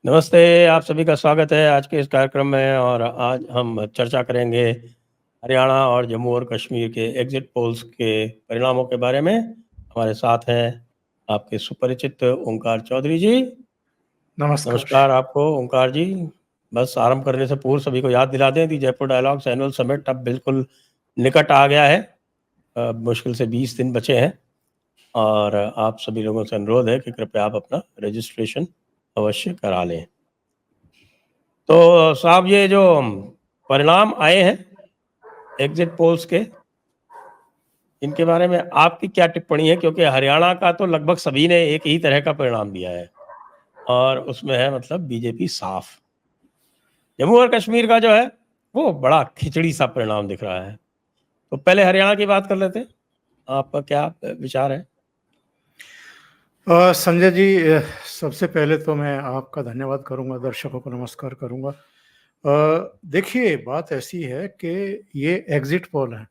नमस्ते, आप सभी का स्वागत है आज के इस कार्यक्रम में और आज हम चर्चा करेंगे हरियाणा और जम्मू और कश्मीर के एग्जिट पोल्स के परिणामों के बारे में। हमारे साथ हैं आपके सुपरिचित ओंकार चौधरी जी। नमस्कार। नमस्कार आपको ओंकार जी। बस आरंभ करने से पूर्व सभी को याद दिला दें कि जयपुर डायलॉग्स एनुअल समिट अब बिल्कुल निकट आ गया है। मुश्किल से 20 दिन बचे हैं और आप सभी लोगों से अनुरोध है कि कृपया आप अपना रजिस्ट्रेशन अवश्य करा लें। तो साहब, ये जो परिणाम आए हैं एग्जिट पोल्स के, इनके बारे में आपकी क्या टिप्पणी है? क्योंकि हरियाणा का तो लगभग सभी ने एक ही तरह का परिणाम दिया है और उसमें है मतलब बीजेपी साफ। जम्मू और कश्मीर का जो है वो बड़ा खिचड़ी सा परिणाम दिख रहा है। तो पहले हरियाणा की बात कर लेते हैं, आपका क्या विचार है? संजय जी, सबसे पहले तो मैं आपका धन्यवाद करूंगा, दर्शकों को नमस्कार करूंगा। देखिए, बात ऐसी है कि ये एग्जिट पोल है,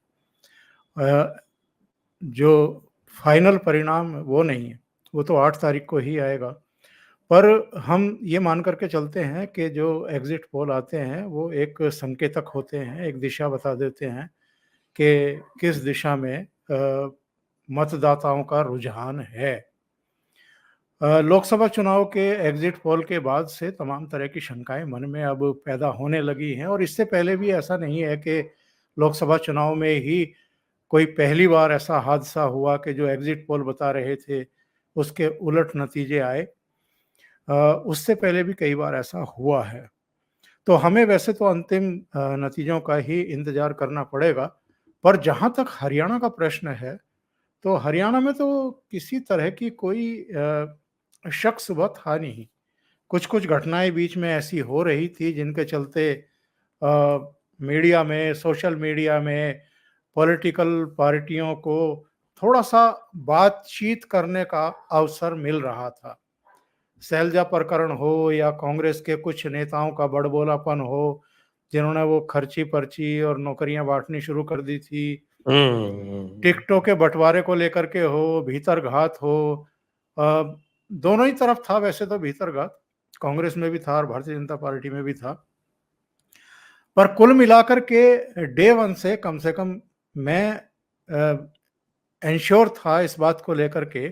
जो फाइनल परिणाम वो नहीं है, वो तो 8 तारीख को ही आएगा। पर हम ये मान करके चलते हैं कि जो एग्जिट पोल आते हैं वो एक संकेतक होते हैं, एक दिशा बता देते हैं कि किस दिशा में मतदाताओं का रुझान है। लोकसभा चुनाव के एग्जिट पोल के बाद से तमाम तरह की शंकाएं मन में अब पैदा होने लगी हैं, और इससे पहले भी ऐसा नहीं है कि लोकसभा चुनाव में ही कोई पहली बार ऐसा हादसा हुआ कि जो एग्जिट पोल बता रहे थे उसके उलट नतीजे आए। उससे पहले भी कई बार ऐसा हुआ है। तो हमें वैसे तो अंतिम नतीजों का ही इंतजार करना पड़ेगा। पर जहां तक हरियाणा का प्रश्न है, तो हरियाणा में तो किसी तरह की कोई शक सुबह था नहीं। कुछ कुछ घटनाएं बीच में ऐसी हो रही थी जिनके चलते मीडिया में, सोशल मीडिया में पॉलिटिकल पार्टियों को थोड़ा सा बातचीत करने का अवसर मिल रहा था। शैलजा प्रकरण हो या कांग्रेस के कुछ नेताओं का बड़बोलापन हो, जिन्होंने वो खर्ची पर्ची और नौकरियां बांटनी शुरू कर दी थी, टिकटों के बंटवारे को लेकर के हो, भीतरघात हो, दोनों ही तरफ था। वैसे तो भीतरघात कांग्रेस में भी था और भारतीय जनता पार्टी में भी था। पर कुल मिलाकर के डे वन से कम मैं इंश्योर था इस बात को लेकर के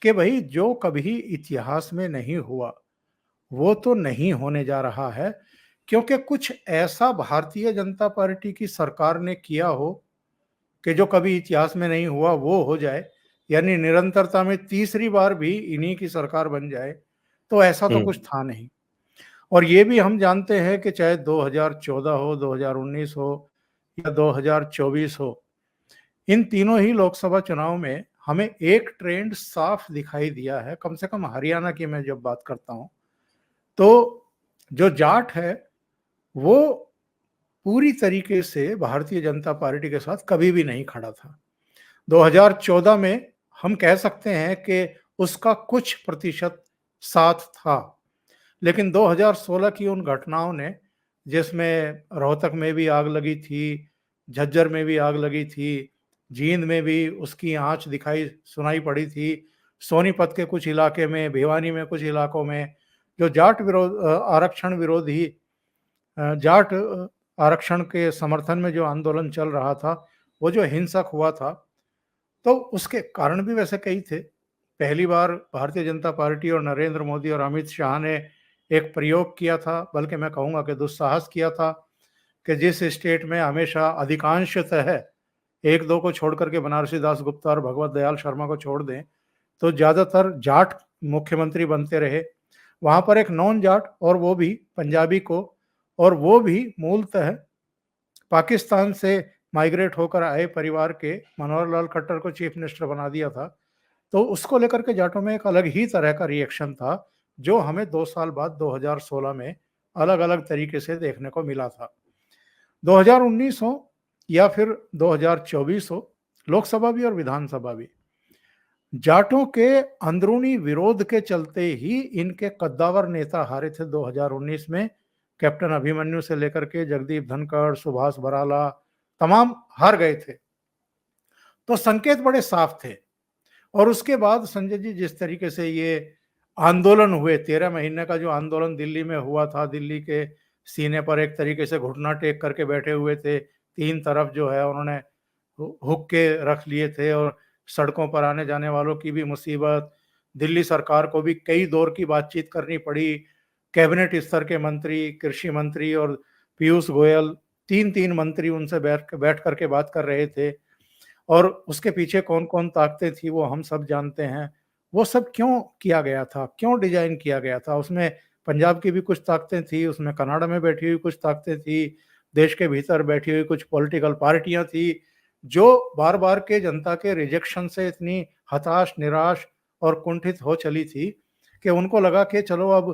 कि भाई, जो कभी इतिहास में नहीं हुआ वो तो नहीं होने जा रहा है। क्योंकि कुछ ऐसा भारतीय जनता पार्टी की सरकार ने किया हो कि जो कभी इतिहास में नहीं हुआ वो हो जाए, यानी निरंतरता में तीसरी बार भी इन्हीं की सरकार बन जाए, तो ऐसा तो कुछ था नहीं। और ये भी हम जानते हैं कि चाहे 2014 हो, 2019 हो या 2024 हो, इन तीनों ही लोकसभा चुनाव में हमें एक ट्रेंड साफ दिखाई दिया है। कम से कम हरियाणा की मैं जब बात करता हूं, तो जो जाट है वो पूरी तरीके से भारतीय जनता पार्टी के साथ कभी भी नहीं खड़ा था। 2014 में हम कह सकते हैं कि उसका कुछ प्रतिशत साथ था, लेकिन 2016 की उन घटनाओं ने, जिसमें रोहतक में भी आग लगी थी, झज्जर में भी आग लगी थी, जींद में भी उसकी आंच दिखाई सुनाई पड़ी थी, सोनीपत के कुछ इलाके में, भिवानी में कुछ इलाकों में जो जाट विरोध आरक्षण विरोधी जाट आरक्षण के समर्थन में जो आंदोलन चल रहा था, वो जो हिंसक हुआ था, तो उसके कारण भी वैसे कई थे। पहली बार भारतीय जनता पार्टी और नरेंद्र मोदी और अमित शाह ने एक प्रयोग किया था, बल्कि मैं कहूँगा कि दुस्साहस किया था, कि जिस स्टेट में हमेशा अधिकांशतः एक दो को छोड़ करके, बनारसी दास गुप्ता और भगवत दयाल शर्मा को छोड़ दें, तो ज़्यादातर जाट मुख्यमंत्री बनते रहे, वहाँ पर एक नॉन जाट, और वो भी पंजाबी को, और वो भी मूलतः पाकिस्तान से माइग्रेट होकर आए परिवार के मनोहर लाल खट्टर को चीफ मिनिस्टर बना दिया था। तो उसको लेकर के जाटों में एक अलग ही तरह का रिएक्शन था, जो हमें 2 साल बाद 2016 में अलग अलग तरीके से देखने को मिला था। 2019 हो या फिर 2024 हो, लोकसभा भी और विधानसभा भी, जाटों के अंदरूनी विरोध के चलते ही इनके कद्दावर नेता हारे थे 2019 में। कैप्टन अभिमन्यु से लेकर के जगदीप धनखड़, सुभाष बराला, तमाम हार गए थे। तो संकेत बड़े साफ थे। और उसके बाद संजय जी, जिस तरीके से ये आंदोलन हुए, 13 महीने का जो आंदोलन दिल्ली में हुआ था, दिल्ली के सीने पर एक तरीके से घुटना टेक करके बैठे हुए थे, तीन तरफ जो है उन्होंने हुक्के रख लिए थे और सड़कों पर आने जाने वालों की भी मुसीबत, दिल्ली सरकार को भी कई दौर की बातचीत करनी पड़ी, कैबिनेट स्तर के मंत्री, कृषि मंत्री और पीयूष गोयल, तीन तीन मंत्री उनसे बैठ करके बात कर रहे थे और उसके पीछे कौन कौन ताकतें थी वो हम सब जानते हैं। वो सब क्यों किया गया था, क्यों डिजाइन किया गया था? उसमें पंजाब की भी कुछ ताकतें थी, उसमें कनाडा में बैठी हुई कुछ ताकतें थी, देश के भीतर बैठी हुई कुछ पॉलिटिकल पार्टियां थी, जो बार बार के जनता के रिजेक्शन से इतनी हताश, निराश और कुंठित हो चली थी कि उनको लगा कि चलो अब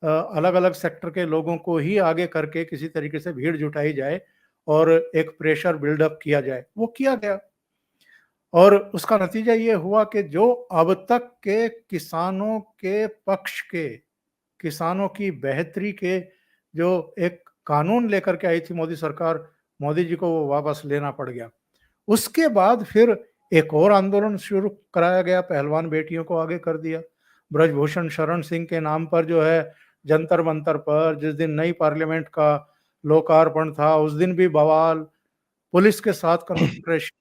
अलग अलग सेक्टर के लोगों को ही आगे करके किसी तरीके से भीड़ जुटाई जाए और एक प्रेशर बिल्डअप किया जाए। वो किया गया और उसका नतीजा ये हुआ कि जो अब तक के किसानों के पक्ष के, किसानों की बेहतरी के जो एक कानून लेकर के आई थी मोदी सरकार, मोदी जी को वो वापस लेना पड़ गया। उसके बाद फिर एक और आंदोलन शुरू कराया गया, पहलवान बेटियों को आगे कर दिया। ब्रजभूषण शरण सिंह के नाम पर जो है जंतर मंतर पर जिस दिन नई पार्लियामेंट का लोकार्पण था उस दिन भी बवाल, पुलिस के साथ कन्फ्रेंटेशन।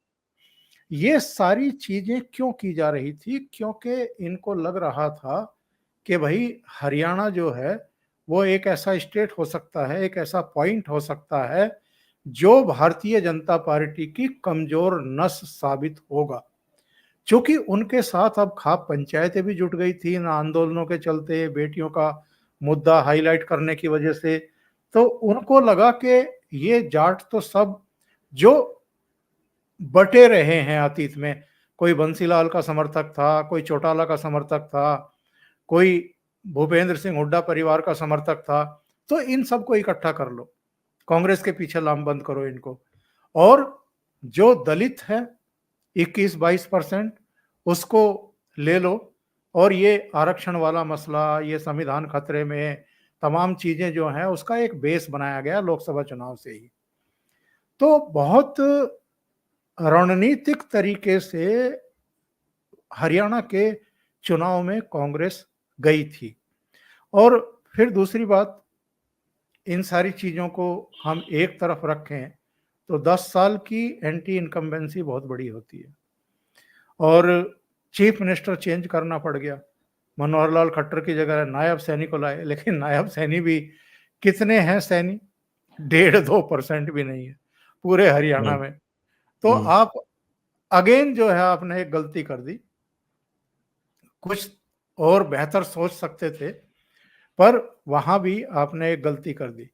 ये सारी चीजें क्यों की जा रही थी? क्योंकि इनको लग रहा था कि भाई हरियाणा जो है वो एक ऐसा स्टेट हो सकता है, एक ऐसा पॉइंट हो सकता है जो भारतीय जनता पार्टी की कमजोर नस साबित होगा। क्योंकि उनके साथ अब खाप पंचायतें भी जुट गई थी इन आंदोलनों के चलते, बेटियों का मुद्दा हाईलाइट करने की वजह से। तो उनको लगा कि ये जाट तो सब जो बटे रहे हैं अतीत में, कोई बंसीलाल का समर्थक था, कोई चौटाला का समर्थक था, कोई भूपेंद्र सिंह हुड्डा परिवार का समर्थक था, तो इन सबको इकट्ठा कर लो, कांग्रेस के पीछे लामबंद करो इनको, और जो दलित है 21-22% उसको ले लो, और ये आरक्षण वाला मसला, ये संविधान खतरे में, तमाम चीजें जो हैं उसका एक बेस बनाया गया लोकसभा चुनाव से ही। तो बहुत रणनीतिक तरीके से हरियाणा के चुनाव में कांग्रेस गई थी। और फिर दूसरी बात, इन सारी चीजों को हम एक तरफ रखें तो 10 साल की एंटी इनकम्बेंसी बहुत बड़ी होती है और चीफ मिनिस्टर चेंज करना पड़ गया। मनोहर लाल खट्टर की जगह नायब सैनी को लाए, लेकिन नायब सैनी भी कितने हैं सैनी? 1.5-2% भी नहीं है पूरे हरियाणा में। तो आप अगेन जो है आपने एक गलती कर दी, कुछ और बेहतर सोच सकते थे पर वहां भी आपने एक गलती कर दी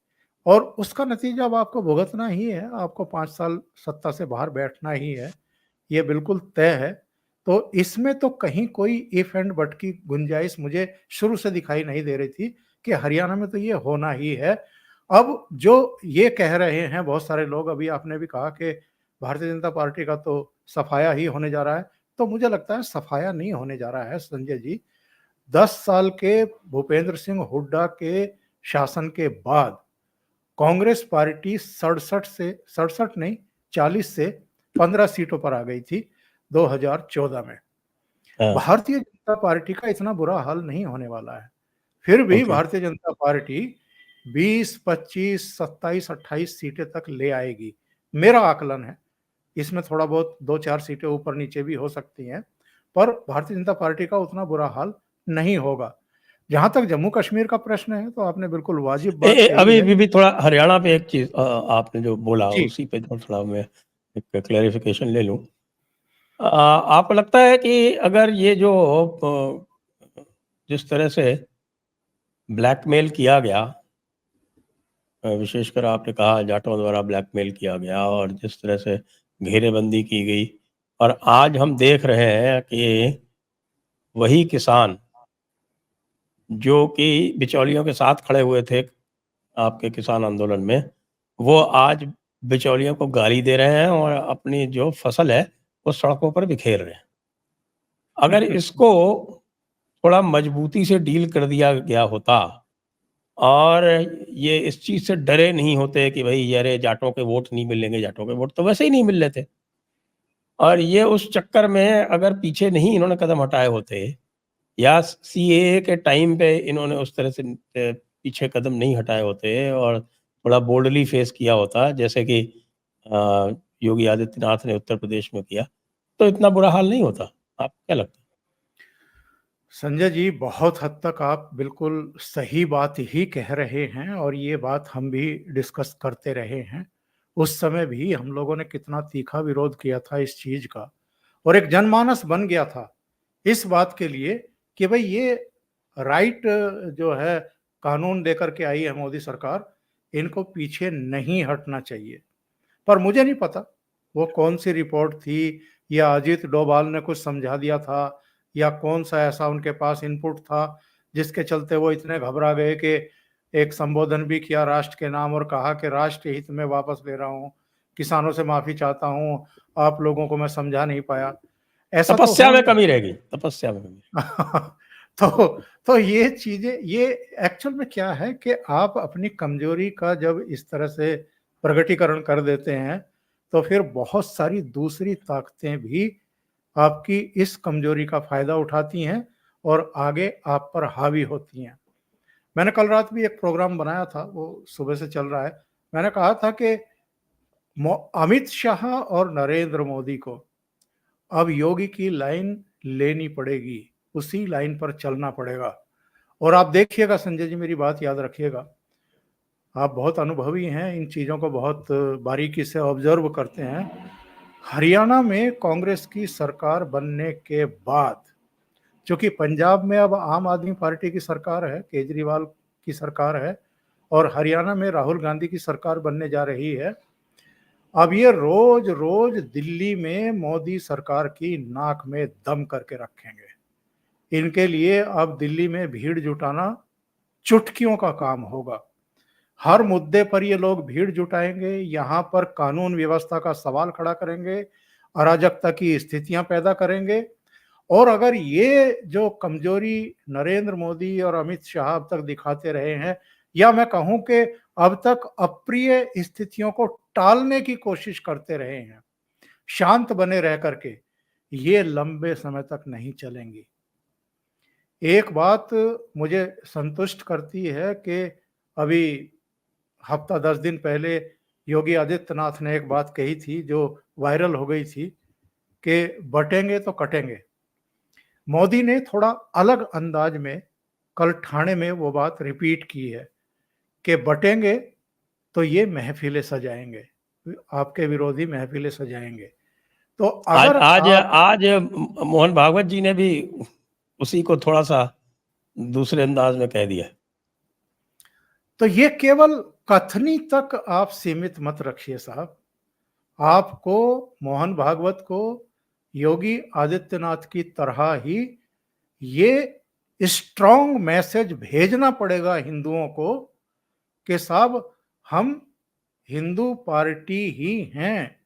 और उसका नतीजा अब आपको भुगतना ही है। आपको 5 साल सत्ता से बाहर बैठना ही है, ये बिल्कुल तय है। तो इसमें तो कहीं कोई इफ एंड बट की गुंजाइश मुझे शुरू से दिखाई नहीं दे रही थी कि हरियाणा में तो ये होना ही है। अब जो ये कह रहे हैं बहुत सारे लोग, अभी आपने भी कहा कि भारतीय जनता पार्टी का तो सफाया ही होने जा रहा है, तो मुझे लगता है सफाया नहीं होने जा रहा है संजय जी। 10 साल के भूपेंद्र सिंह हुड्डा के शासन के बाद कांग्रेस पार्टी 67 नहीं 40 से 15 सीटों पर आ गई थी 2014 में। भारतीय जनता पार्टी का इतना बुरा हाल नहीं होने वाला है। फिर भी भारतीय जनता पार्टी 20, 25, 27, 28 सीटें तक ले आएगी, मेरा आकलन है। इसमें थोड़ा बहुत 2-4 सीटें ऊपर नीचे भी हो सकती हैं, पर भारतीय जनता पार्टी का उतना बुरा हाल नहीं होगा। जहां तक जम्मू कश्मीर का प्रश्न है तो आपने बिल्कुल वाजिब बात कही अभी है। भी थोड़ा हरियाणा पे एक चीज आपने जो बोला जी। उसी पे थोड़ा मैं एक क्लैरिफिकेशन ले लूं। आपको लगता है कि अगर ये जो जिस तरह से ब्लैकमेल किया गया, विशेषकर आपने कहा जाटों द्वारा ब्लैकमेल किया गया और जिस तरह से घेरेबंदी की गई, और आज हम देख रहे हैं कि वही किसान जो कि बिचौलियों के साथ खड़े हुए थे आपके किसान आंदोलन में, वो आज बिचौलियों को गाली दे रहे हैं और अपनी जो फसल है वो सड़कों पर बिखेर रहे हैं। अगर इसको थोड़ा मजबूती से डील कर दिया गया होता और ये इस चीज से डरे नहीं होते कि भाई अरे जाटों के वोट नहीं मिलेंगे, जाटों के वोट तो वैसे ही नहीं मिल रहे थे, और ये उस चक्कर में अगर पीछे नहीं इन्होंने कदम हटाए होते या सीएए के टाइम पे इन्होंने उस तरह से पीछे कदम नहीं हटाए होते और बड़ा बोल्डली फेस किया होता, जैसे कि योगी आदित्यनाथ ने उत्तर प्रदेश में किया, तो इतना बुरा हाल नहीं होता। आपको क्या लगता है? संजय जी, बहुत हद तक आप बिल्कुल सही बात ही कह रहे हैं और ये बात हम भी डिस्कस करते रहे हैं। उस समय भी हम लोगों ने कितना तीखा विरोध किया था इस चीज़ का और एक जनमानस बन गया था इस बात के लिए कि भई ये राइट जो है कानून देकर के आई है मोदी सरकार, इनको पीछे नहीं हटना चाहिए। पर मुझे नहीं पता वो कौन-सी रिपोर्ट थी या अजीत डोभाल ने कुछ समझा दिया था या कौन-सा ऐसा उनके पास इनपुट था जिसके चलते वो इतने घबरा गए कि एक संबोधन भी किया राष्ट्र के नाम और कहा कि राष्ट्र हित में वापस ले रहा हूँ, किसानों से माफ़ी चाहता हूँ, आप लोगों को मैं समझा नहीं पाया। ऐसा तो तपस्या हो में नहीं। कमी रहेगी, तपस्या में कमी। तो ये चीज़ें ये एक्चुअल में क्या है कि आप अपनी कमज़ोरी का जब इस तरह से प्रकटीकरण कर देते हैं, तो फिर बहुत सारी दूसरी ताकतें भी आपकी इस कमज़ोरी का फ़ायदा उठाती हैं और आगे आप पर हावी होती हैं। मैंने कल रात भी एक प्रोग्राम बनाया था, वो सुबह से चल रहा है। मैंने कहा था कि अमित शाह और नरेंद्र मोदी को अब योगी की लाइन लेनी पड़ेगी, उसी लाइन पर चलना पड़ेगा। और आप देखिएगा संजय जी, मेरी बात याद रखिएगा, आप बहुत अनुभवी हैं, इन चीज़ों को बहुत बारीकी से ऑब्जर्व करते हैं। हरियाणा में कांग्रेस की सरकार बनने के बाद, चूँकि पंजाब में अब आम आदमी पार्टी की सरकार है, केजरीवाल की सरकार है और हरियाणा में राहुल गांधी की सरकार बनने जा रही है। अब ये रोज-रोज दिल्ली में मोदी सरकार की नाक में दम करके रखेंगे। इनके लिए अब दिल्ली में भीड़ जुटाना चुटकियों का काम होगा। हर मुद्दे पर ये लोग भीड़ जुटाएंगे, यहाँ पर कानून व्यवस्था का सवाल खड़ा करेंगे, अराजकता की स्थितियां पैदा करेंगे और अगर ये जो कमजोरी नरेंद्र मोदी और अमित शाह अब तक दिखाते रहे हैं या मैं कहूं कि अब तक अप्रिय स्थितियों को टालने की कोशिश करते रहे हैं, शांत बने रह करके, ये लंबे समय तक नहीं चलेंगी। एक बात मुझे संतुष्ट करती है कि अभी हफ्ता 10 दिन पहले योगी आदित्यनाथ ने एक बात कही थी जो वायरल हो गई थी कि बटेंगे तो कटेंगे। मोदी ने थोड़ा अलग अंदाज में कल ठाणे में वो बात रिपीट की है कि बटेंगे तो ये महफिलें सजाएंगे, आपके विरोधी महफिलें सजाएंगे। तो आज अगर आज आप आज मोहन भागवत जी ने भी उसी को थोड़ा सा दूसरे अंदाज में कह दिया। तो ये केवल कथनी तक आप सीमित मत रखिए साहब। आपको मोहन भागवत को योगी आदित्यनाथ की तरह ही ये स्ट्रॉन्ग मैसेज भेजना पड़ेगा हिंदुओं को कि साहब हम हिंदू पार्टी ही हैं।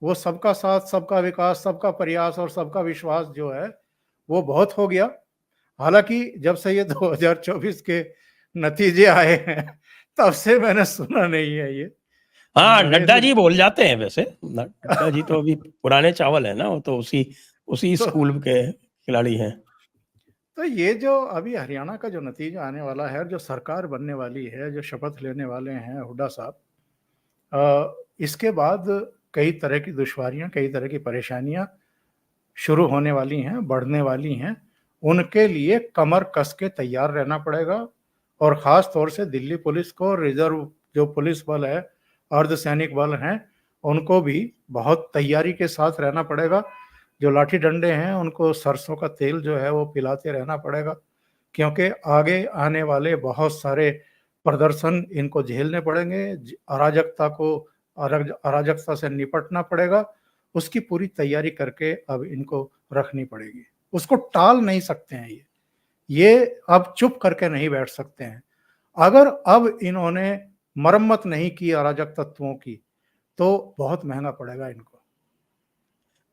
वो सबका साथ, सबका विकास, सबका प्रयास और सबका विश्वास जो है वो बहुत हो गया। हालांकि जब से ये 2024 के नतीजे आए हैं तब से मैंने सुना नहीं है ये हाँ, नड्डा नरेंद्र। जी बोल जाते हैं वैसे। नड्डा जी तो अभी पुराने चावल है ना, वो तो उसी उसी तो स्कूल के खिलाड़ी हैं। तो ये जो अभी हरियाणा का जो नतीजा आने वाला है, जो सरकार बनने वाली है, जो शपथ लेने वाले हैं हुड्डा साहब, इसके बाद कई तरह की दुश्वारियां, कई तरह की परेशानियां शुरू होने वाली हैं, बढ़ने वाली हैं। उनके लिए कमर कस के तैयार रहना पड़ेगा और ख़ास तौर से दिल्ली पुलिस को, रिज़र्व जो पुलिस बल है, अर्धसैनिक बल हैं, उनको भी बहुत तैयारी के साथ रहना पड़ेगा। जो लाठी डंडे हैं, उनको सरसों का तेल जो है वो पिलाते रहना पड़ेगा, क्योंकि आगे आने वाले बहुत सारे प्रदर्शन इनको झेलने पड़ेंगे। अराजकता को अराजकता से निपटना पड़ेगा, उसकी पूरी तैयारी करके अब इनको रखनी पड़ेगी। उसको टाल नहीं सकते हैं ये अब चुप करके नहीं बैठ सकते हैं। अगर अब इन्होंने मरम्मत नहीं की अराजक तत्वों की, तो बहुत महंगा पड़ेगा इनको।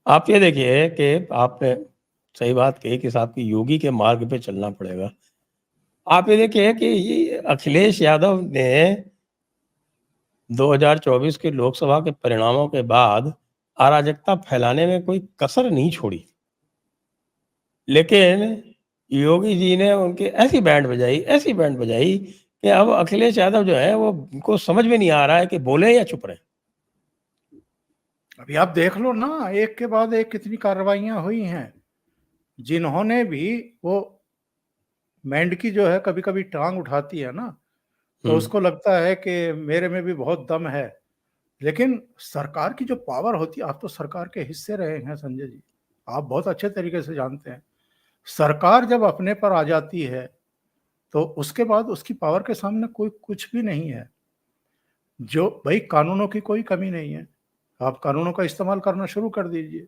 आप ये देखिए कि आपने सही बात कही कि साहब की योगी के मार्ग पे चलना पड़ेगा। आप ये देखिए कि ये अखिलेश यादव ने 2024 के लोकसभा के परिणामों के बाद अराजकता फैलाने में कोई कसर नहीं छोड़ी। लेकिन योगी जी ने उनकी ऐसी बैंड बजाई कि अब अखिलेश यादव जो है वो उनको समझ में नहीं आ रहा है कि बोले या चुप रहे। अभी आप देख लो ना, एक के बाद एक कितनी कार्रवाइयां हुई हैं। जिन्होंने भी वो मेंढकी जो है कभी कभी टांग उठाती है ना, तो उसको लगता है कि मेरे में भी बहुत दम है। लेकिन सरकार की जो पावर होती है, आप तो सरकार के हिस्से रहे हैं संजय जी, आप बहुत अच्छे तरीके से जानते हैं। सरकार जब अपने पर आ जाती है तो उसके बाद उसकी पावर के सामने कोई कुछ भी नहीं है। जो भाई, कानूनों की कोई कमी नहीं है, आप कानूनों का इस्तेमाल करना शुरू कर दीजिए,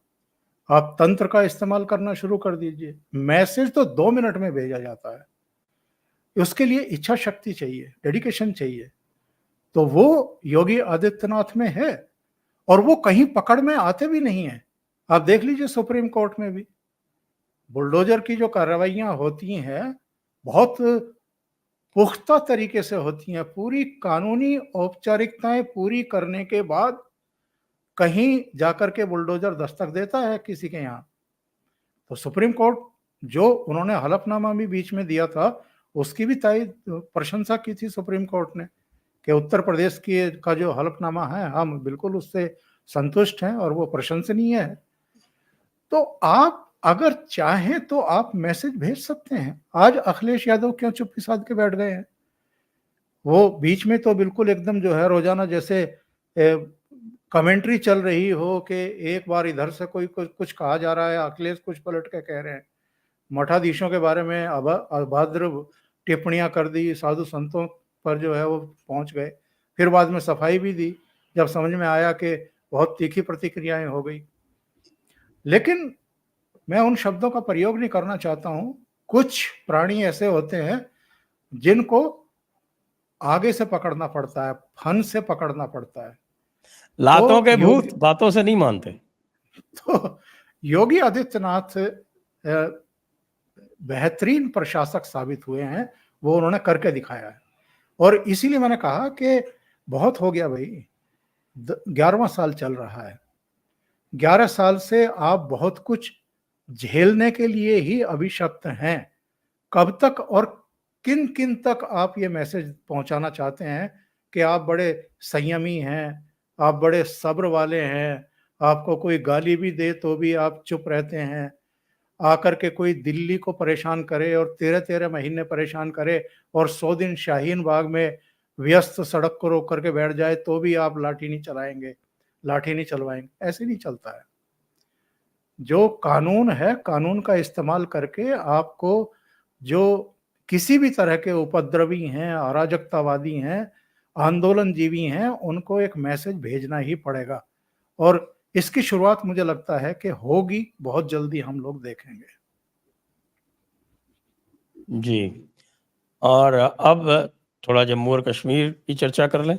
आप तंत्र का इस्तेमाल करना शुरू कर दीजिए। मैसेज तो 2 मिनट में भेजा जाता है। उसके लिए इच्छा शक्ति चाहिए, डेडिकेशन चाहिए, तो वो योगी आदित्यनाथ में है। और वो कहीं पकड़ में आते भी नहीं है। आप देख लीजिए सुप्रीम कोर्ट में भी बुलडोजर की जो कार्रवाइयां होती हैं, बहुत पुख्ता तरीके से होती हैं। पूरी कानूनी औपचारिकताएं पूरी करने के बाद कहीं जाकर के बुलडोजर दस्तक देता है किसी के यहाँ। तो सुप्रीम कोर्ट, जो उन्होंने हलफनामा भी बीच में दिया था, उसकी भी तायद प्रशंसा की थी सुप्रीम कोर्ट ने कि उत्तर प्रदेश की का जो हलफनामा है, हम बिल्कुल उससे संतुष्ट हैं और वो प्रशंसनीय है। तो आप अगर चाहें तो आप मैसेज भेज सकते हैं। आज अखिलेश यादव क्यों चुप्पी साध के बैठ गए हैं? वो बीच में तो बिल्कुल एकदम जो है रोजाना जैसे कमेंट्री चल रही हो कि एक बार इधर से कोई कुछ कहा जा रहा है, अखिलेश कुछ पलट के कह रहे हैं, मठाधीशों के बारे में अभद्र टिप्पणियां कर दी, साधु संतों पर जो है वो पहुंच गए। फिर बाद में सफाई भी दी जब समझ में आया कि बहुत तीखी प्रतिक्रियाएं हो गई। लेकिन मैं उन शब्दों का प्रयोग नहीं करना चाहता हूं। कुछ प्राणी ऐसे होते हैं जिनको आगे से पकड़ना पड़ता है, फन से पकड़ना पड़ता है। लातों तो के भूत योगी बातों से नहीं मानते। तो योगी आदित्यनाथ बेहतरीन प्रशासक साबित हुए हैं। वो उन्होंने करके दिखाया है। और इसीलिए मैंने कहा कि बहुत हो गया भाई, 11वां साल चल रहा है। 11 साल से आप बहुत कुछ झेलने के लिए ही अभिशप्त हैं। कब तक और किन किन तक आप ये मैसेज पहुंचाना चाहते हैं कि आप बड़े संयमी हैं, आप बड़े सब्र वाले हैं, आपको कोई गाली भी दे तो भी आप चुप रहते हैं, आकर के कोई दिल्ली को परेशान करे और 13-13 महीने परेशान करे और 100 दिन शाहीन बाग में व्यस्त सड़क को रोक करके बैठ जाए तो भी आप लाठी नहीं चलाएंगे, लाठी नहीं चलवाएंगे। ऐसे नहीं चलता है। जो कानून है, कानून का इस्तेमाल करके आपको, जो किसी भी तरह के उपद्रवी हैं, अराजकतावादी हैं, आंदोलनजीवी हैं, उनको एक मैसेज भेजना ही पड़ेगा। और इसकी शुरुआत मुझे लगता है कि होगी बहुत जल्दी, हम लोग देखेंगे। जी। और अब थोड़ा जम्मू और कश्मीर की चर्चा कर लें।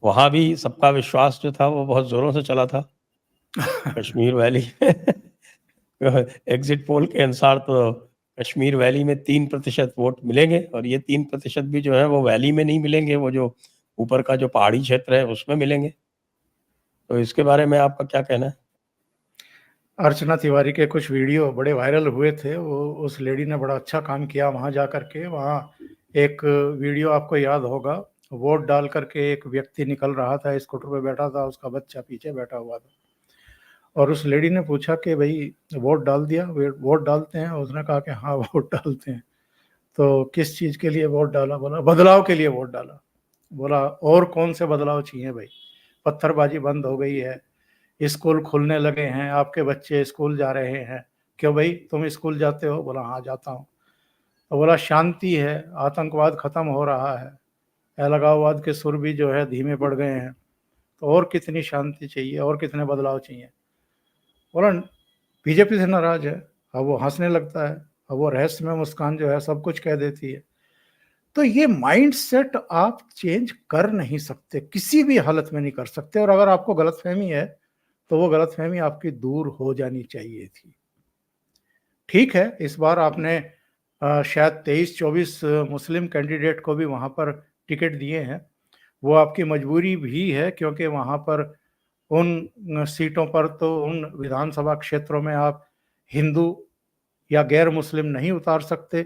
वहां भी सबका विश्वास जो था वो बहुत जोरों से चला था कश्मीर वैली एग्जिट पोल के अनुसार तो कश्मीर वैली में 3% वोट मिलेंगे और ये 3% भी जो है वो वैली में नहीं मिलेंगे, वो जो ऊपर का जो पहाड़ी क्षेत्र है उसमें मिलेंगे। तो इसके बारे में आपका क्या कहना है? अर्चना तिवारी के कुछ वीडियो बड़े वायरल हुए थे। वो, उस लेडी ने बड़ा अच्छा काम किया वहां जा करके। वहां एक वीडियो आपको याद होगा, वोट डाल करके एक व्यक्ति निकल रहा था, स्कूटर पे बैठा था, उसका बच्चा पीछे बैठा हुआ था और उस लेडी ने पूछा कि भाई वोट डाल दिया, वोट डालते हैं? उसने कहा कि हाँ वोट डालते हैं। तो किस चीज के लिए वोट डाला? बोला बदलाव के लिए वोट डाला। बोला और कौन से बदलाव चाहिए भाई? पत्थरबाजी बंद हो गई है, स्कूल खुलने लगे हैं, आपके बच्चे स्कूल जा रहे हैं। क्यों भाई, तुम स्कूल जाते हो? बोला हाँ जाता हूँ। तो बोला शांति है, आतंकवाद खत्म हो रहा है, अलगाववाद के सुर भी जो है धीमे पड़ गए हैं, तो और कितनी शांति चाहिए, और कितने बदलाव चाहिए? बोला बीजेपी से नाराज है। अब वो हंसने लगता है, अब वो रहस्य में मुस्कान जो है सब कुछ कह देती है। तो ये माइंडसेट आप चेंज कर नहीं सकते, किसी भी हालत में नहीं कर सकते। और अगर आपको गलतफहमी है तो वो गलतफहमी आपकी दूर हो जानी चाहिए थी। ठीक है, इस बार आपने शायद 23-24 मुस्लिम कैंडिडेट को भी वहां पर टिकट दिए हैं। वो आपकी मजबूरी भी है क्योंकि वहां पर उन सीटों पर, तो उन विधानसभा क्षेत्रों में आप हिंदू या गैर मुस्लिम नहीं उतार सकते,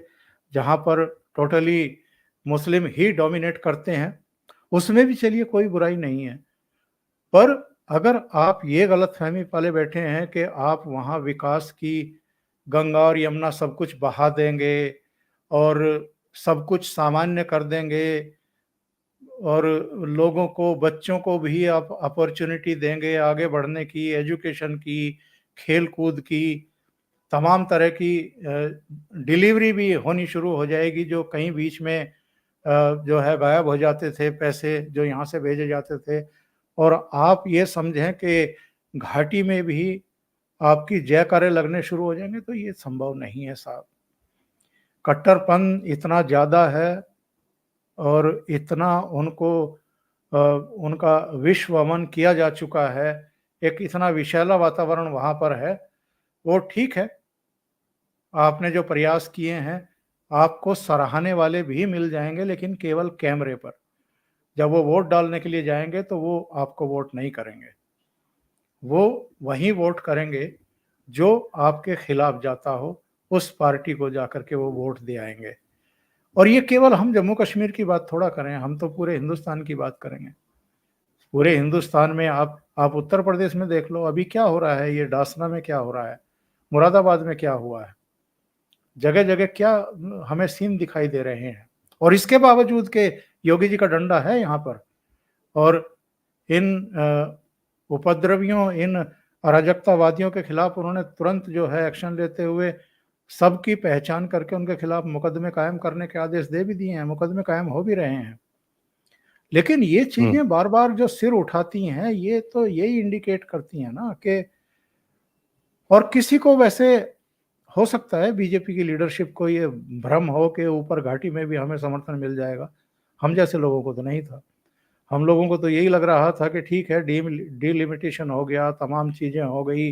जहाँ पर टोटली मुस्लिम ही डोमिनेट करते हैं, उसमें भी चलिए कोई बुराई नहीं है। पर अगर आप ये गलतफहमी पाले बैठे हैं कि आप वहाँ विकास की गंगा और यमुना सब कुछ बहा देंगे और सब कुछ सामान्य कर देंगे और लोगों को, बच्चों को भी आप अपॉर्चुनिटी देंगे आगे बढ़ने की, एजुकेशन की, खेल-कूद की, तमाम तरह की डिलीवरी भी होनी शुरू हो जाएगी, जो कहीं बीच में जो है गायब हो जाते थे पैसे जो यहाँ से भेजे जाते थे, और आप ये समझें कि घाटी में भी आपकी जयकारे लगने शुरू हो जाएंगे, तो ये संभव नहीं है साहब। कट्टरपन इतना ज़्यादा है और इतना उनको उनका विश्व अमन किया जा चुका है, एक इतना विषैला वातावरण वहाँ पर है। वो ठीक है, आपने जो प्रयास किए हैं, आपको सराहने वाले भी मिल जाएँगे, लेकिन केवल कैमरे पर। जब वो वोट डालने के लिए जाएँगे, तो वो आपको वोट नहीं करेंगे। वो वही वोट करेंगे, जो आपके खिलाफ जाता हो, उस पार्टी को जाकर के वो वोट दे आएँगे। और ये केवल हम जम्मू-कश्मीर की बात थोड़ा कर रहे हैं, हम तो पूरे हिंदुस्तान की बात करेंगे। पूरे हिंदुस्तान में आप उत्तर प्रदेश में देख लो, अभी क्या हो रहा है, ये डासना में क्या हो रहा है, मुरादाबाद में क्या हुआ है, जगह-जगह क्या हमें सीन दिखाई दे रहे हैं। और इसके बावजूद के योगी जी का डंडा है यहाँ पर, और इन उपद्रवियों, इन अराजकतावादियों के खिलाफ उन्होंने तुरंत जो है एक्शन लेते हुए सबकी पहचान करके उनके खिलाफ मुकदमे कायम करने के आदेश दे भी दिए हैं, मुकदमे कायम हो भी रहे हैं। लेकिन ये चीजें बार-बार जो सिर उठाती हैं, ये तो यही इंडिकेट करती हैं ना कि, और किसी को वैसे हो सकता है बीजेपी की लीडरशिप को ये भ्रम हो कि ऊपर घाटी में भी हमें समर्थन मिल जाएगा। हम जैसे लोगों को तो नहीं था। हम लोगों को तो यही लग रहा था कि ठीक है, डिलिमिटेशन हो गया, तमाम चीज़ें हो गई,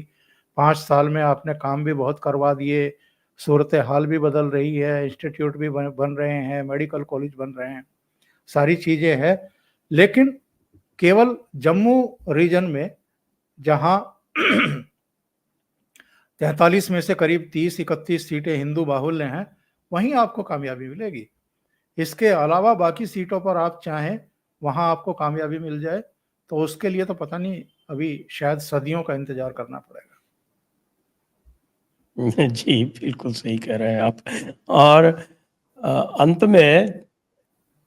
5 साल में आपने काम भी बहुत करवा दिए, सूरत हाल भी बदल रही है, इंस्टीट्यूट भी बन रहे हैं, मेडिकल कॉलेज बन रहे हैं, सारी चीज़ें हैं। लेकिन केवल जम्मू रीजन में, जहाँ 43 में से करीब 30-31 सीटें हिंदू बाहुल्य हैं, वहीं आपको कामयाबी मिलेगी। इसके अलावा बाकी सीटों पर आप चाहें, वहाँ आपको कामयाबी मिल जाए, तो उसके लिए तो पता नहीं, अभी शायद सदियों का इंतज़ार करना पड़ेगा। जी, बिल्कुल सही कह रहे हैं आप। और अंत में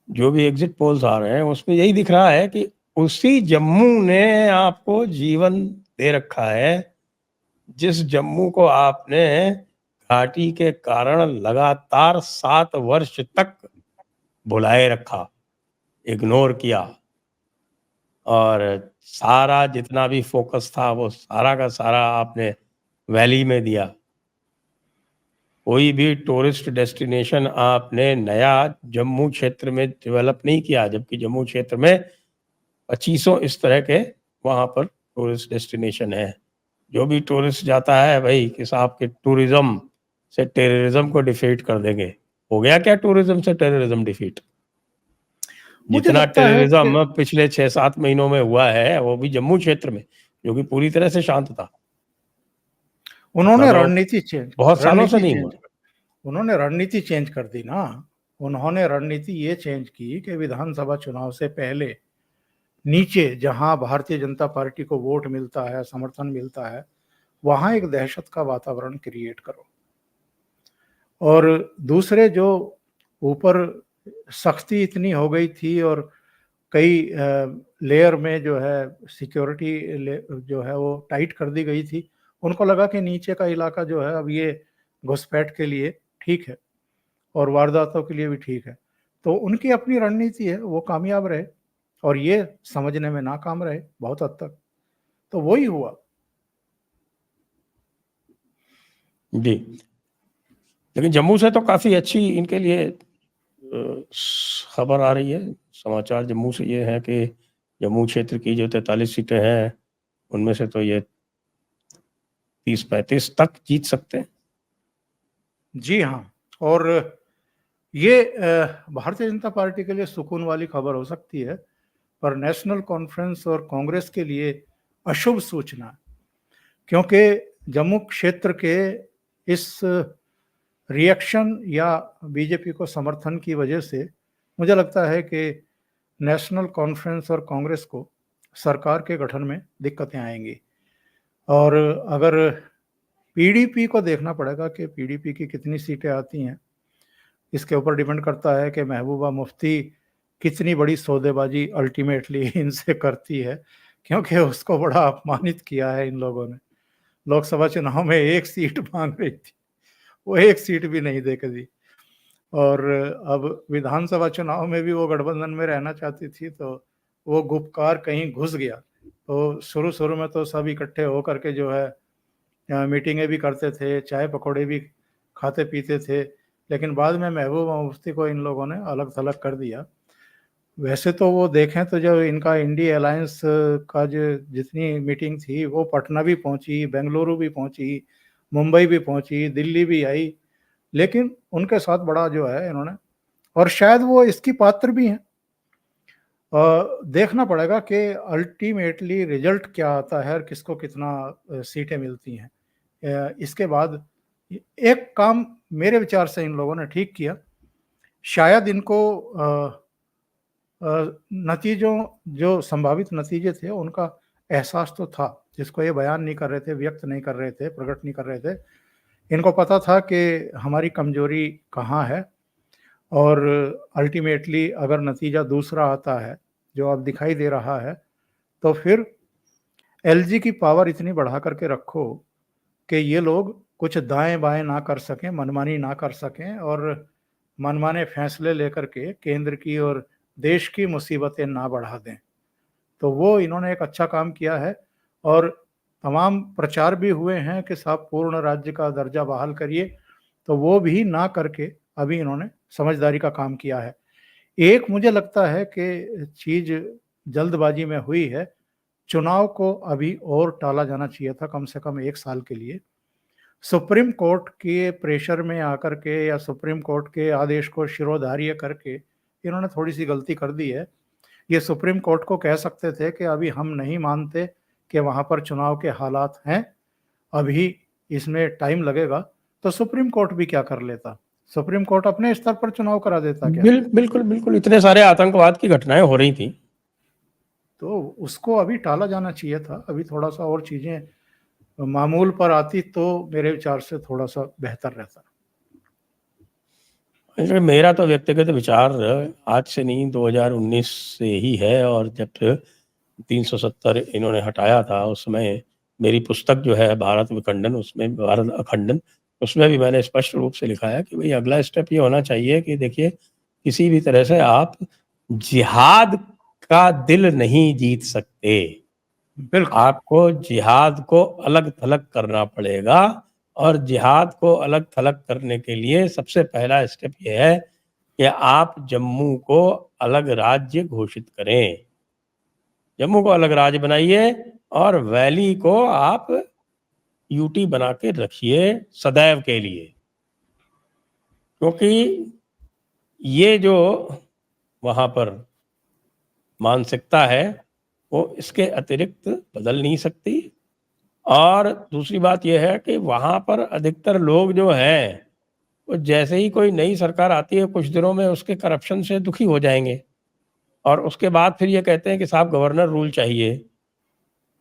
जो भी एग्ज़िट पोल्स आ रहे हैं, उसमें यही दिख रहा है कि उसी जम्मू ने आपको जीवन दे रखा है, जिस जम्मू को आपने घाटी के कारण लगातार 7 वर्ष तक भुलाए रखा, इग्नोर किया, और सारा जितना भी फ़ोकस था, वो सारा का सारा आपने वैली में दिया। कोई भी टूरिस्ट डेस्टिनेशन आपने नया जम्मू क्षेत्र में डेवलप नहीं किया, जबकि जम्मू क्षेत्र में 2500 इस तरह के वहाँ पर टूरिस्ट डेस्टिनेशन है। जो भी टूरिस्ट जाता है भाई कि साहब के टूरिज्म से टेररिज्म को डिफीट कर देंगे। हो गया क्या टूरिज्म से टेररिज्म डिफीट? मुझे जितना लगता है कि टेररिज्म पिछले 6-7 महीनों में हुआ है, वो भी जम्मू क्षेत्र में, जो कि पूरी तरह से शांत था। उन्होंने मतलब बहुत सालों से रणनीति नहीं चेंज हुआ। उन्होंने रणनीति चेंज कर दी ना। उन्होंने रणनीति ये चेंज की कि विधानसभा चुनाव से पहले नीचे, जहां भारतीय जनता पार्टी को वोट मिलता है, समर्थन मिलता है, वहां एक दहशत का वातावरण क्रिएट करो। और दूसरे, जो ऊपर सख्ती इतनी हो गई थी और कई लेयर में जो है सिक्योरिटी जो है वो टाइट कर दी गई थी, उनको लगा कि नीचे का इलाका जो है अब ये घुसपैठ के लिए ठीक है और वारदातों के लिए भी ठीक है। तो उनकी अपनी रणनीति है, वो कामयाब रहे और ये समझने में नाकाम रहे बहुत हद तक। तो वही हुआ। जी। लेकिन जम्मू से तो काफ़ी अच्छी इनके लिए खबर आ रही है। समाचार जम्मू से ये है कि जम्मू क्षेत्र की जो 43 सीटें हैं, उनमें से तो ये 30-35 तक जीत सकते हैं। जी हाँ, और ये भारतीय जनता पार्टी के लिए सुकून वाली खबर हो सकती है, पर नेशनल कॉन्फ्रेंस और कांग्रेस के लिए अशुभ सूचना, क्योंकि जम्मू क्षेत्र के इस रिएक्शन या बीजेपी को समर्थन की वजह से मुझे लगता है कि नेशनल कॉन्फ्रेंस और कांग्रेस को सरकार के गठन में दिक्कतें आएंगी। और अगर पीडीपी को देखना पड़ेगा कि पीडीपी की कितनी सीटें आती हैं, इसके ऊपर डिपेंड करता है कि महबूबा मुफ्ती कितनी बड़ी सौदेबाजी अल्टीमेटली इनसे करती है, क्योंकि उसको बड़ा अपमानित किया है इन लोगों ने। लोकसभा चुनाव में 1 सीट मांग रही थी, वो 1 सीट भी नहीं दे के दी। और अब विधानसभा चुनाव में भी वो गठबंधन में रहना चाहती थी, तो वो गुपकार कहीं घुस गया। तो शुरू-शुरू में तो सब इकट्ठे होकर के जो है मीटिंगें भी करते थे, चाय पकौड़े भी खाते-पीते थे, लेकिन बाद में महबूबा मुफ्ती को इन लोगों ने अलग-थलग कर दिया। वैसे तो वो देखें तो जो इनका इंडी अलायंस का जो जितनी मीटिंग थी, वो पटना भी पहुँची, बेंगलुरु भी पहुँची, मुंबई भी पहुँची, दिल्ली भी आई, लेकिन उनके साथ बड़ा जो है इन्होंने, और शायद वो इसकी पात्र भी हैं। देखना पड़ेगा कि अल्टीमेटली रिजल्ट क्या आता है और किसको कितना सीटें मिलती हैं। इसके बाद एक काम मेरे विचार से इन लोगों ने ठीक किया, शायद इनको नतीजों जो संभावित नतीजे थे उनका एहसास तो था, जिसको ये बयान नहीं कर रहे थे, व्यक्त नहीं कर रहे थे, प्रकट नहीं कर रहे थे। इनको पता था कि हमारी कमजोरी कहाँ है, और अल्टीमेटली अगर नतीजा दूसरा आता है जो अब दिखाई दे रहा है, तो फिर एलजी की पावर इतनी बढ़ा करके रखो कि ये लोग कुछ दाएं-बाएं ना कर सकें, मनमानी ना कर सकें और मनमाने फैसले लेकर के केंद्र की और देश की मुसीबतें ना बढ़ा दें। तो वो इन्होंने एक अच्छा काम किया है, और तमाम प्रचार भी हुए हैं कि साहब पूर्ण राज्य का दर्जा बहाल करिए, तो वो भी ना करके अभी इन्होंने समझदारी का काम किया है। एक मुझे लगता है कि चीज़ जल्दबाजी में हुई है, चुनाव को अभी और टाला जाना चाहिए था कम से कम 1 साल के लिए। सुप्रीम कोर्ट के प्रेशर में आकर के या सुप्रीम कोर्ट के आदेश को शिरोधार्य करके इन्होंने थोड़ी-सी गलती कर दी है। ये सुप्रीम कोर्ट को कह सकते थे कि अभी हम नहीं मानते कि वहाँ पर चुनाव के हालात हैं, अभी इसमें टाइम लगेगा, तो सुप्रीम कोर्ट भी क्या कर लेता? सुप्रीम कोर्ट अपने स्तर पर चुनाव करा देता क्या? बिल्कुल, बिल्कुल, इतने सारे आतंकवाद की घटनाएं हो रही थी। तो उसको अभी टाला जाना चाहिए था, अभी थोड़ा-सा और चीज़ें मामूल पर आती तो मेरे विचार से थोड़ा-सा बेहतर रहता। इसलिए मेरा तो व्यक्तिगत विचार आज से नहीं 2019 से ही है, और जब 370 इन्होंने हटाया था उस समय मेरी पुस्तक जो है भारत विखंडन, उसमें भारत अखंडन, उसमें भी मैंने स्पष्ट रूप से लिखा है कि भाई अगला स्टेप ये होना चाहिए कि देखिए किसी भी तरह से आप जिहाद का दिल नहीं जीत सकते, बिल्कुल, आपको जिहाद को अलग थलग करना पड़ेगा, और जिहाद को अलग थलग करने के लिए सबसे पहला स्टेप ये है कि आप जम्मू को अलग राज्य घोषित करें, जम्मू को अलग राज्य बनाइए और वैली को आप यूटी बना के रखिए सदैव के लिए, क्योंकि ये जो वहाँ पर मानसिकता है वो इसके अतिरिक्त बदल नहीं सकती। और दूसरी बात यह है कि वहाँ पर अधिकतर लोग जो हैं वो जैसे ही कोई नई सरकार आती है कुछ दिनों में उसके करप्शन से दुखी हो जाएंगे, और उसके बाद फिर ये कहते हैं कि साहब गवर्नर रूल चाहिए।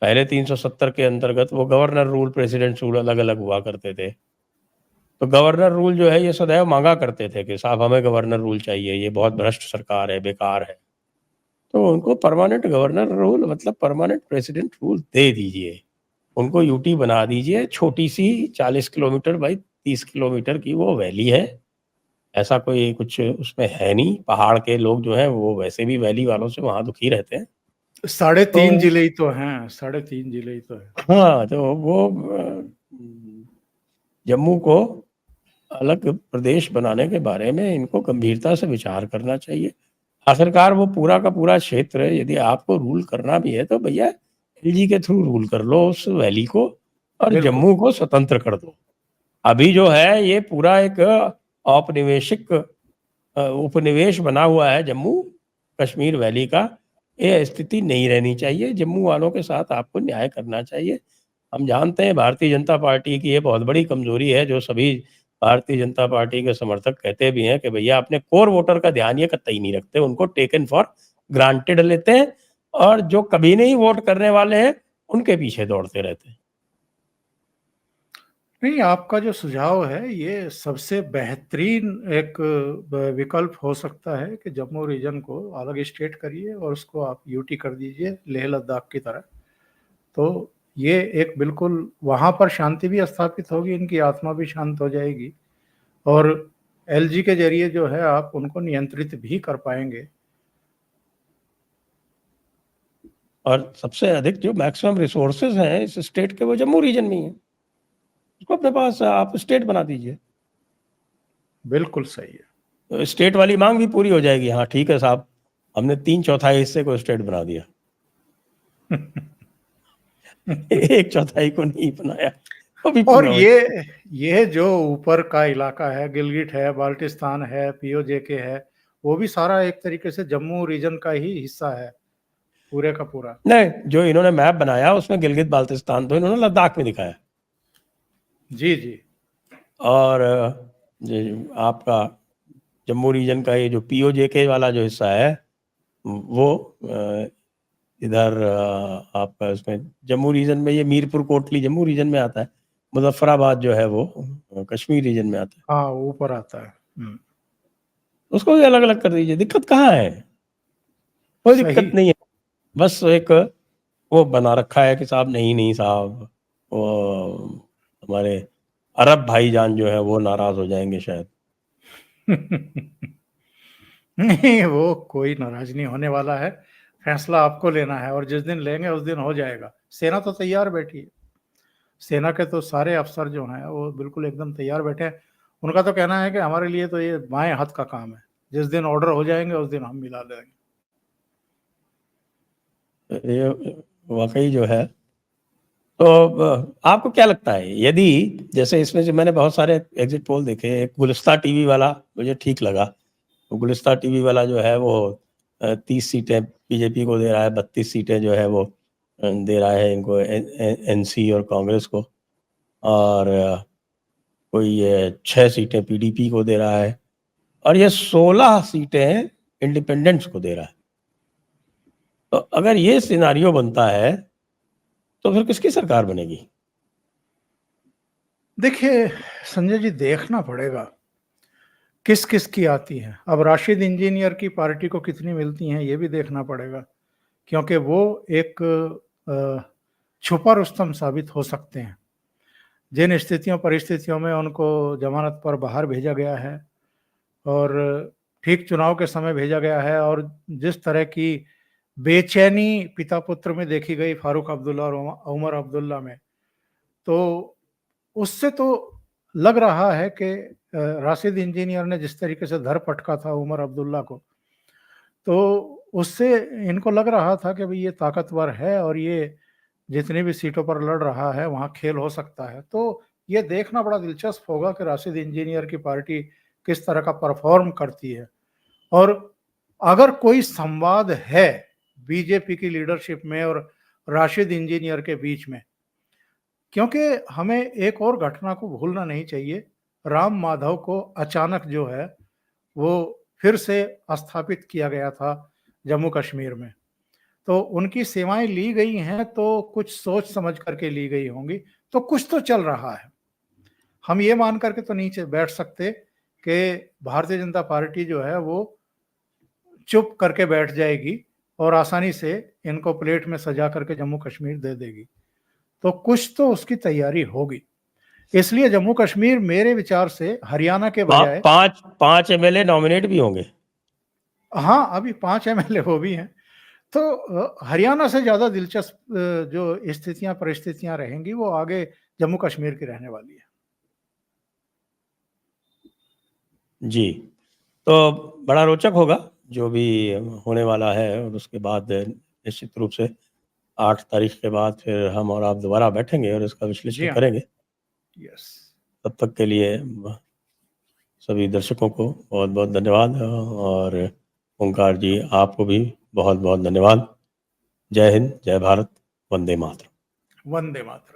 पहले 370 के अंतर्गत वो गवर्नर रूल, प्रेसिडेंट रूल अलग-अलग हुआ करते थे। तो गवर्नर रूल जो है ये सदैव मांगा करते थे कि साहब हमें गवर्नर रूल चाहिए, ये बहुत भ्रष्ट सरकार है, बेकार है। तो उनको परमानेंट गवर्नर रूल मतलब परमानेंट प्रेसिडेंट रूल दे दीजिए, उनको यूटी बना दीजिए। छोटी सी 40 किलोमीटर बाई 30 किलोमीटर की वो वैली है, ऐसा कोई कुछ उसमें है नहीं। पहाड़ के लोग जो हैं वो वैसे भी वैली वालों से वहाँ दुखी रहते हैं। 3.5 तो जिले ही तो हैं, 3.5 जिले ही तो हैं। हाँ, तो वो जम्मू को अलग प्रदेश बनाने के बारे में इनको गंभीरता से विचार करना चाहिए। आखिरकार वो पूरा का पूरा क्षेत्र यदि आपको रूल करना भी है तो भैया एलजी के थ्रू रूल कर लो उस वैली को, और बिल्कुल, जम्मू को स्वतंत्र कर दो। अभी जो है ये पूरा एक औपनिवेशिक उपनिवेश बना हुआ है जम्मू कश्मीर वैली का। ये स्थिति नहीं रहनी चाहिए, जम्मू वालों के साथ आपको न्याय करना चाहिए। हम जानते हैं भारतीय जनता पार्टी की ये बहुत बड़ी कमजोरी है जो सभी भारतीय जनता पार्टी के समर्थक कहते भी हैं कि भैया अपने कोर वोटर का ध्यान ये कतई नहीं रखते, उनको टेकन फॉर ग्रांटेड लेते हैं और जो कभी नहीं वोट करने वाले हैं उनके पीछे दौड़ते रहते हैं। नहीं, आपका जो सुझाव है ये सबसे बेहतरीन एक विकल्प हो सकता है कि जम्मू रीजन को अलग स्टेट करिए और उसको आप यूटी कर दीजिए लेह लद्दाख की तरह। तो ये एक बिल्कुल वहाँ पर शांति भी स्थापित होगी, इनकी आत्मा भी शांत हो जाएगी और एलजी के जरिए जो है आप उनको नियंत्रित भी कर पाएंगे। और सबसे अधिक जो मैक्सिमम रिसोर्सेज हैं इस स्टेट के वो जम्मू रीजन में ही है, उसको अपने पास आप स्टेट बना दीजिए। बिल्कुल सही है। तो स्टेट वाली मांग भी पूरी हो जाएगी। हाँ ठीक है साहब, हमने 3/4 हिस्से को स्टेट बना दिया 1/4 को नहीं बनाया, वो भी और पूरा हो ये जो ऊपर का इलाका है, गिलगिट है, बाल्टिस्तान है, पीओजेके है, वो भी सारा एक तरीके से जम्मू रीजन का ही हिस्सा है पूरे का पूरा। नहीं, जो इन्होंने मैप बनाया उसमें गिलगित बाल्टिस्तान तो इन्होंने लद्दाख में दिखाया। जी जी। और आपका जम्मू रीजन का ये जो पीओजेके वाला जो हिस्सा है वो इधर आपका इसमें जम्मू रीजन में ये मीरपुर कोटली जम्मू रीजन में आता है, मुजफ्फराबाद जो है वो कश्मीर रीजन में आता है। हाँ, ऊपर आता है। उसको भी अलग अलग कर दीजिए, दिक्कत कहाँ है? कोई सही। दिक्कत नहीं है, बस एक वो बना रखा है कि साहब नहीं साहब, वो हमारे अरब भाईजान जो है वो नाराज हो जाएंगे शायद। नहीं, वो कोई नाराज नहीं होने वाला है, फैसला आपको लेना है और जिस दिन लेंगे उस दिन हो जाएगा। सेना तो तैयार बैठी है, सेना के तो सारे अफसर जो हैं वो बिल्कुल एकदम तैयार बैठे हैं। उनका तो कहना है कि हमारे लिए तो ये बाएं हाथ का काम है, जिस दिन ऑर्डर हो जाएंगे उस दिन हम मिला लेंगे। ये वाकई जो है, तो आपको क्या लगता है यदि जैसे इसमें से मैंने बहुत सारे एग्जिट पोल देखे, एक गुलिस्ता टीवी वाला मुझे ठीक लगा, तो गुलिस्ता टीवी वाला जो है वो 30 सीटें बीजेपी को दे रहा है, 32 सीटें जो है वो दे रहा है इनको एनसी और कांग्रेस को, और कोई 6 सीटें पीडीपी को दे रहा है और ये 16 सीटें इंडिपेंडेंट्स को दे रहा है। तो अगर ये सिनारियो बनता है तो फिर किसकी सरकार बनेगी? देखिए संजय जी, देखना पड़ेगा किस किस की आती है। अब राशिद इंजीनियर की पार्टी को कितनी मिलती हैं ये भी देखना पड़ेगा, क्योंकि वो एक छुपा रुस्तम साबित हो सकते हैं। जिन स्थितियों परिस्थितियों में उनको जमानत पर बाहर भेजा गया है और ठीक चुनाव के समय भेजा गया है, और जिस तरह की बेचैनी पिता पुत्र में देखी गई फारूक अब्दुल्ला और उमर अब्दुल्ला में, तो उससे तो लग रहा है कि राशिद इंजीनियर ने जिस तरीके से धर पटका था उमर अब्दुल्ला को, तो उससे इनको लग रहा था कि भाई ये ताकतवर है और ये जितनी भी सीटों पर लड़ रहा है वहाँ खेल हो सकता है। तो ये देखना बड़ा दिलचस्प होगा कि राशिद इंजीनियर की पार्टी किस तरह का परफॉर्म करती है। और अगर कोई संवाद है बीजेपी की लीडरशिप में और राशिद इंजीनियर के बीच में, क्योंकि हमें एक और घटना को भूलना नहीं चाहिए, राम माधव को अचानक जो है वो फिर से स्थापित किया गया था जम्मू कश्मीर में। तो उनकी सेवाएं ली गई हैं तो कुछ सोच समझ करके ली गई होंगी, तो कुछ तो चल रहा है। हम ये मान करके तो नहीं बैठ सकते कि भारतीय जनता पार्टी जो है वो चुप करके बैठ जाएगी और आसानी से इनको प्लेट में सजा करके जम्मू कश्मीर दे देगी। तो कुछ तो उसकी तैयारी होगी। इसलिए जम्मू कश्मीर मेरे विचार से हरियाणा के बजाय 5 एमएलए नॉमिनेट भी होंगे। हाँ, अभी 5 एमएलए वो भी हैं। तो हरियाणा से ज्यादा दिलचस्प जो स्थितियां परिस्थितियां रहेंगी वो आगे जम्मू कश्मीर की रहने वाली है। जी, तो बड़ा रोचक होगा जो भी होने वाला है, और उसके बाद निश्चित रूप से 8 तारीख के बाद फिर हम और आप दोबारा बैठेंगे और इसका जी विश्लेषण हाँ। करेंगे। यस। तब तक के लिए सभी दर्शकों को बहुत बहुत धन्यवाद, और ओंकार जी आपको भी बहुत बहुत धन्यवाद। जय हिंद, जय भारत, वंदे मातरम। वंदे मातरम।